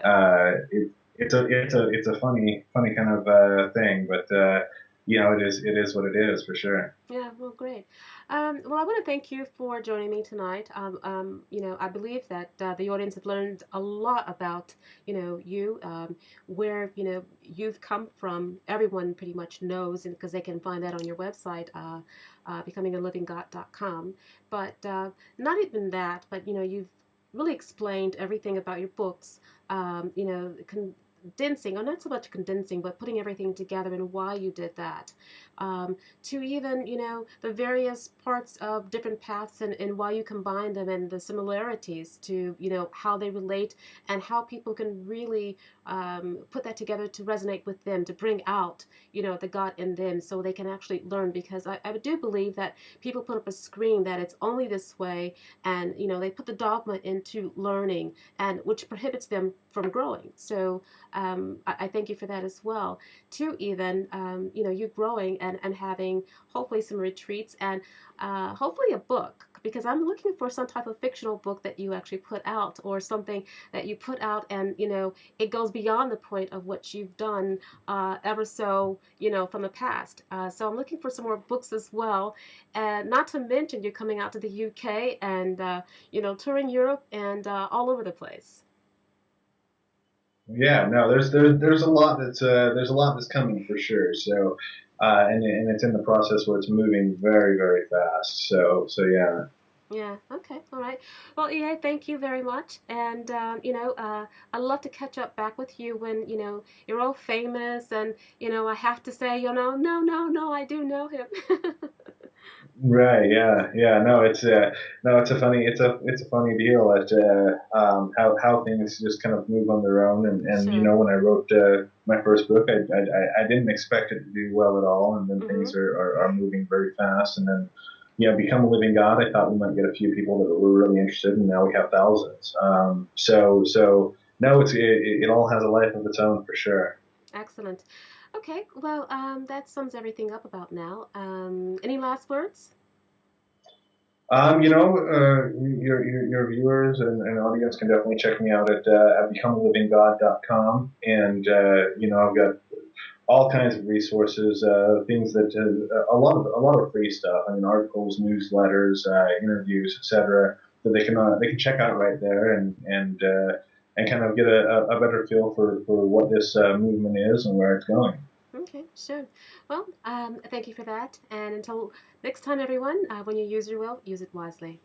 It's a funny kind of thing, but it is what it is for sure. Yeah, well, great. Well, I want to thank you for joining me tonight. I believe that the audience have learned a lot about, you, where, you've come from. Everyone pretty much knows, and because they can find that on your website, becomingaliving.com. But not even that, but, you've really explained everything about your books, condensing, or not so much condensing, but putting everything together and why you did that, to even, the various parts of different paths and why you combine them and the similarities to, how they relate and how people can really put that together to resonate with them, to bring out, the God in them so they can actually learn. Because I do believe that people put up a screen that it's only this way, and, they put the dogma into learning, and which prohibits them from growing. So I thank you for that as well. To even, you growing and having hopefully some retreats and hopefully a book, because I'm looking for some type of fictional book that you actually put out, or something that you put out and, it goes beyond the point of what you've done ever so, from the past. So I'm looking for some more books as well. And not to mention you're coming out to the UK and, touring Europe and all over the place. Yeah, no, there's a lot that's coming for sure. So, and it's in the process where it's moving very very fast. So yeah. Yeah, okay, all right. Well, EA, thank you very much. And, I'd love to catch up back with you when, you're all famous. And, I have to say, no, I do know him. Right. Yeah. Yeah. No, no, it's a funny deal that how things just kind of move on their own. And Sure. when I wrote my first book, I didn't expect it to do well at all, and then Mm-hmm. things are moving very fast. And then Become a Living God. I thought we might get a few people that were really interested, and now we have thousands. So no, it all has a life of its own for sure. Excellent. Okay, well, that sums everything up about now. Any last words? Your viewers and audience can definitely check me out at becomealiving.god.com, and I've got all kinds of resources, things that a lot of free stuff. I mean, articles, newsletters, interviews, etc. That they can check out right there and kind of get a better feel for what this movement is and where it's going. Okay, sure. Well, thank you for that. And until next time, everyone, when you use your will, use it wisely.